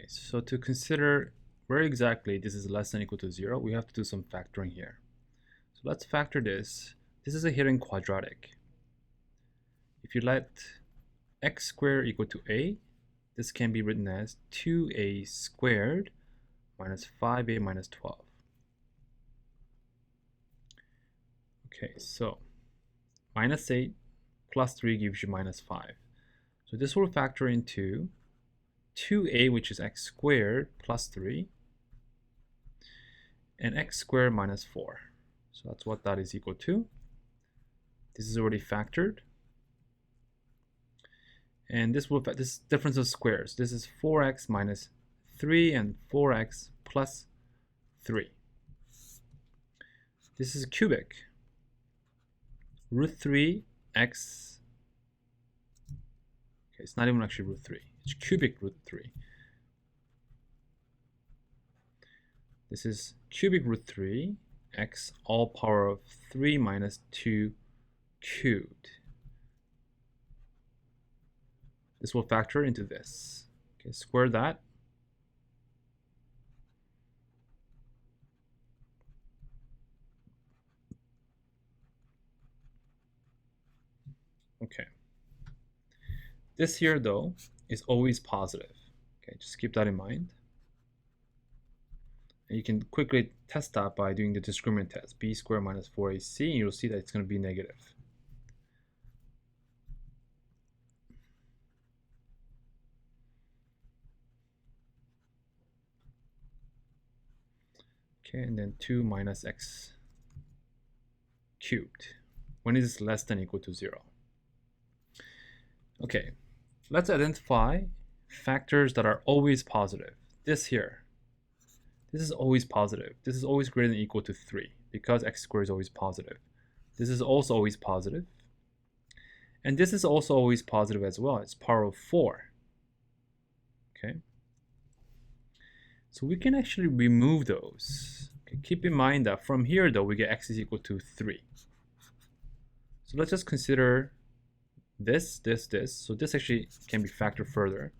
Okay, so to consider where exactly this is less than or equal to 0, we have to do some factoring here. So let's factor this. This is a hidden quadratic. If you let x squared equal to a, this can be written as 2a squared minus 5a minus 12. Okay, so minus 8 plus 3 gives you minus 5. So this will factor into 2a, which is x squared plus 3, and x squared minus 4. So that's what that is equal to. This is already factored. And this difference of squares. This is 4x minus 3 and 4x plus 3. This is cubic. Root 3x. Okay, it's not even actually root 3. It's cubic root 3. This is cubic root 3 x all power of 3 minus 2 cubed. This will factor into this. Okay, square that. Okay. This here, though, is always positive. Okay, just keep that in mind. And you can quickly test that by doing the discriminant test. B squared minus 4ac, and you'll see that it's going to be negative. Okay, and then 2 minus x cubed. When is this less than or equal to 0? Okay, let's identify factors that are always positive. This here, this is always positive. This is always greater than or equal to 3 because x squared is always positive. This is also always positive. And this is also always positive as well. It's power of 4. Okay. So we can actually remove those. Okay, keep in mind that from here, though, we get x is equal to 3. So let's just consider this. So this actually can be factored further.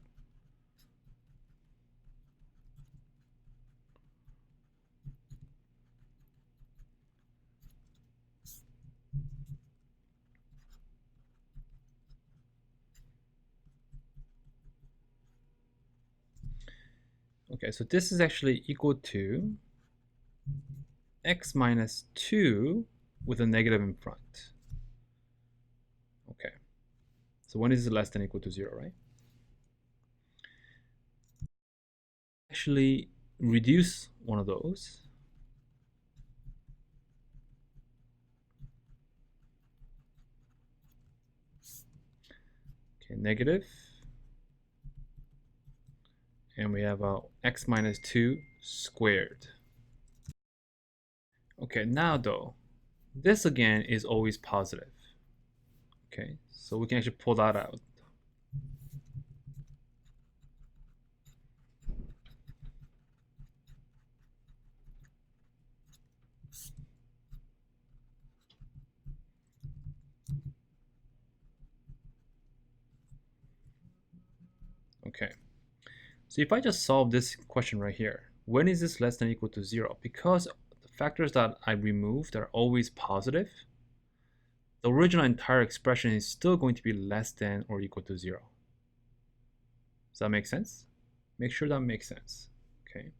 Okay, so this is actually equal to x minus 2 with a negative in front. Okay, so when is it less than or equal to 0, right? Actually reduce one of those. Okay, negative. And we have x minus 2 squared. Okay, now though, this again is always positive. Okay, so we can actually pull that out. Okay, so if I just solve this question right here, when is this less than or equal to 0? Because the factors that I removed are always positive, the original entire expression is still going to be less than or equal to 0. Does that make sense? Make sure that makes sense. Okay.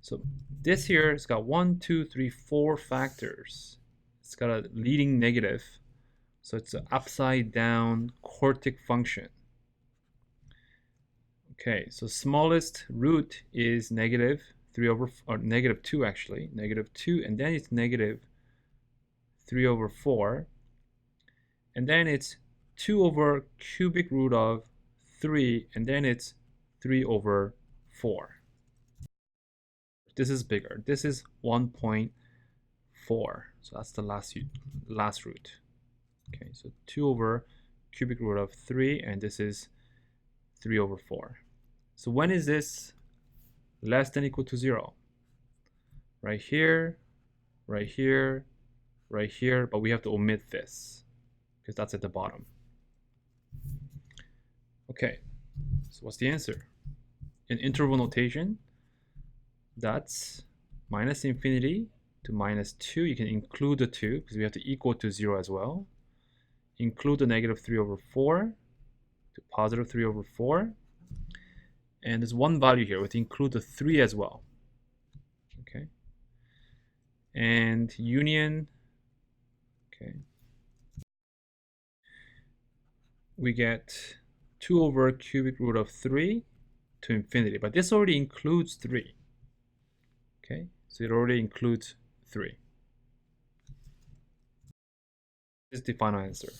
So this here has got 1, 2, 3, 4 factors. It's got a leading negative. So it's an upside down quartic function. Okay, so smallest root is negative 3 over, or negative 2 actually, negative 2, and then it's negative 3 over 4, and then it's 2 over cubic root of 3, and then it's 3 over 4. This is bigger. This is 1.4, so that's the last root. Okay, so 2 over cubic root of 3, and this is 3 over 4. So when is this less than or equal to 0? Right here, right here, right here, but we have to omit this because that's at the bottom. Okay, so what's the answer? in interval notation, that's minus infinity to minus 2. You can include the 2 because we have to equal to 0 as well. Include the negative 3 over 4 to positive 3 over 4. And there's one value here. We have to include the 3 as well. Okay. And union, okay, we get 2 over cubic root of 3 to infinity. But this already includes 3. Okay, so it already includes 3. This is the final answer.